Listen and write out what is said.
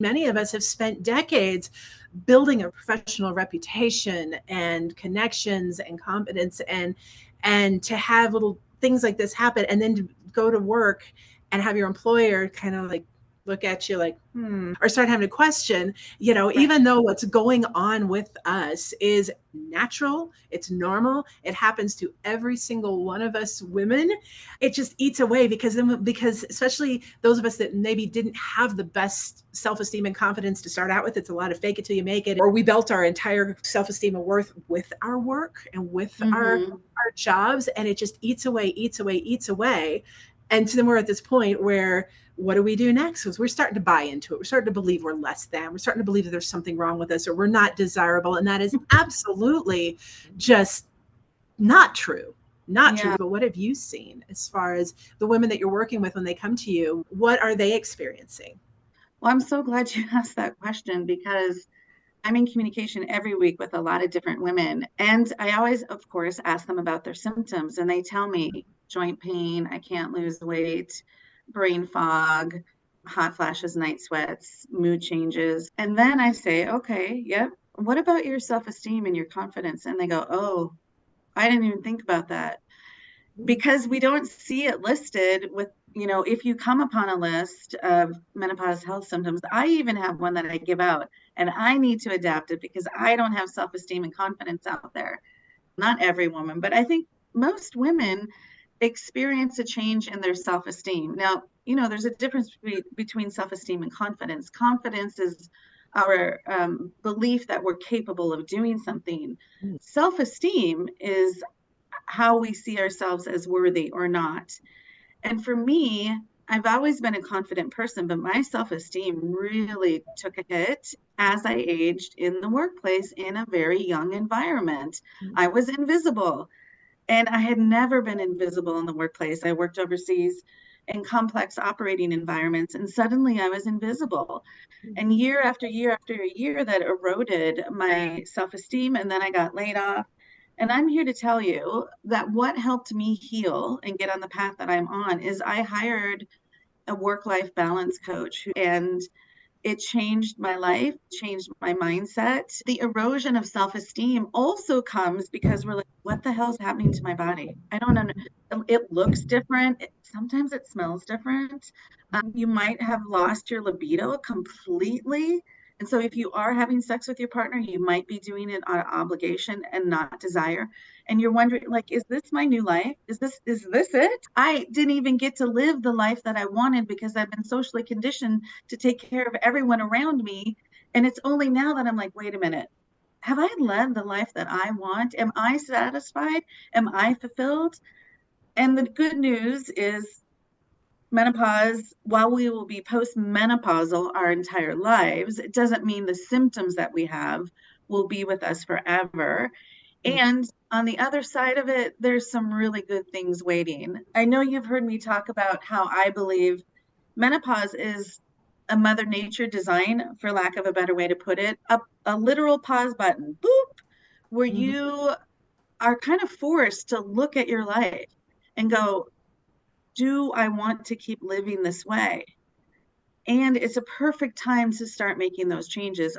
Many of us have spent decades building a professional reputation and connections and competence, and to have little things like this happen, and then to go to work and have your employer kind of like look at you like, or start having a question, Right. even though what's going on with us is natural, it's normal, it happens to every single one of us women. It just eats away, because especially those of us that maybe didn't have the best self-esteem and confidence to start out with, it's a lot of fake it till you make it, or we built our entire self-esteem and worth with our work and with Hmm. our jobs, and it just eats away, eats away, eats away. And then we're at this point where, what do we do next? Because we're starting to buy into it. We're starting to believe we're less than. We're starting to believe that there's something wrong with us, or we're not desirable. And that is absolutely just not true. Not true. Yeah. But what have you seen as far as the women that you're working with when they come to you? What are they experiencing? Well, I'm so glad you asked that question because I'm in communication every week with a lot of different women. And I always, of course, ask them about their symptoms. And they tell me joint pain, I can't lose weight, brain fog, hot flashes, night sweats, mood changes. And then I say, okay, yep. What about your self esteem and your confidence? And they go, oh, I didn't even think about that because we don't see it listed with, if you come upon a list of menopause health symptoms. I even have one that I give out, and I need to adapt it because I don't have self-esteem and confidence out there. Not every woman, but I think most women experience a change in their self-esteem. Now, there's a difference between self-esteem and confidence. Confidence is our belief that we're capable of doing something. Self-esteem is how we see ourselves as worthy or not. And for me, I've always been a confident person, but my self esteem really took a hit as I aged in the workplace in a very young environment. I was invisible, and I had never been invisible in the workplace. I worked overseas in complex operating environments, and suddenly I was invisible. And year after year after year, that eroded my self esteem. And then I got laid off. And I'm here to tell you that what helped me heal and get on the path that I'm on is I hired a work life balance coach, and it changed my life, changed my mindset. The erosion of self esteem also comes because we're like, what the hell is happening to my body? I don't know. It looks different. Sometimes it smells different. You might have lost your libido completely. And so, if you are having sex with your partner, you might be doing it out of obligation and not desire. And you're wondering, like, is this my new life? Is this it? I didn't even get to live the life that I wanted because I've been socially conditioned to take care of everyone around me. And it's only now that I'm like, wait a minute, have I led the life that I want? Am I satisfied? Am I fulfilled? And the good news is menopause, while we will be postmenopausal our entire lives, it doesn't mean the symptoms that we have will be with us forever. And on the other side of it, there's some really good things waiting. I know you've heard me talk about how I believe menopause is a Mother Nature design, for lack of a better way to put it, a literal pause button, boop, where Mhm. you are kind of forced to look at your life and go, do I want to keep living this way? And it's a perfect time to start making those changes.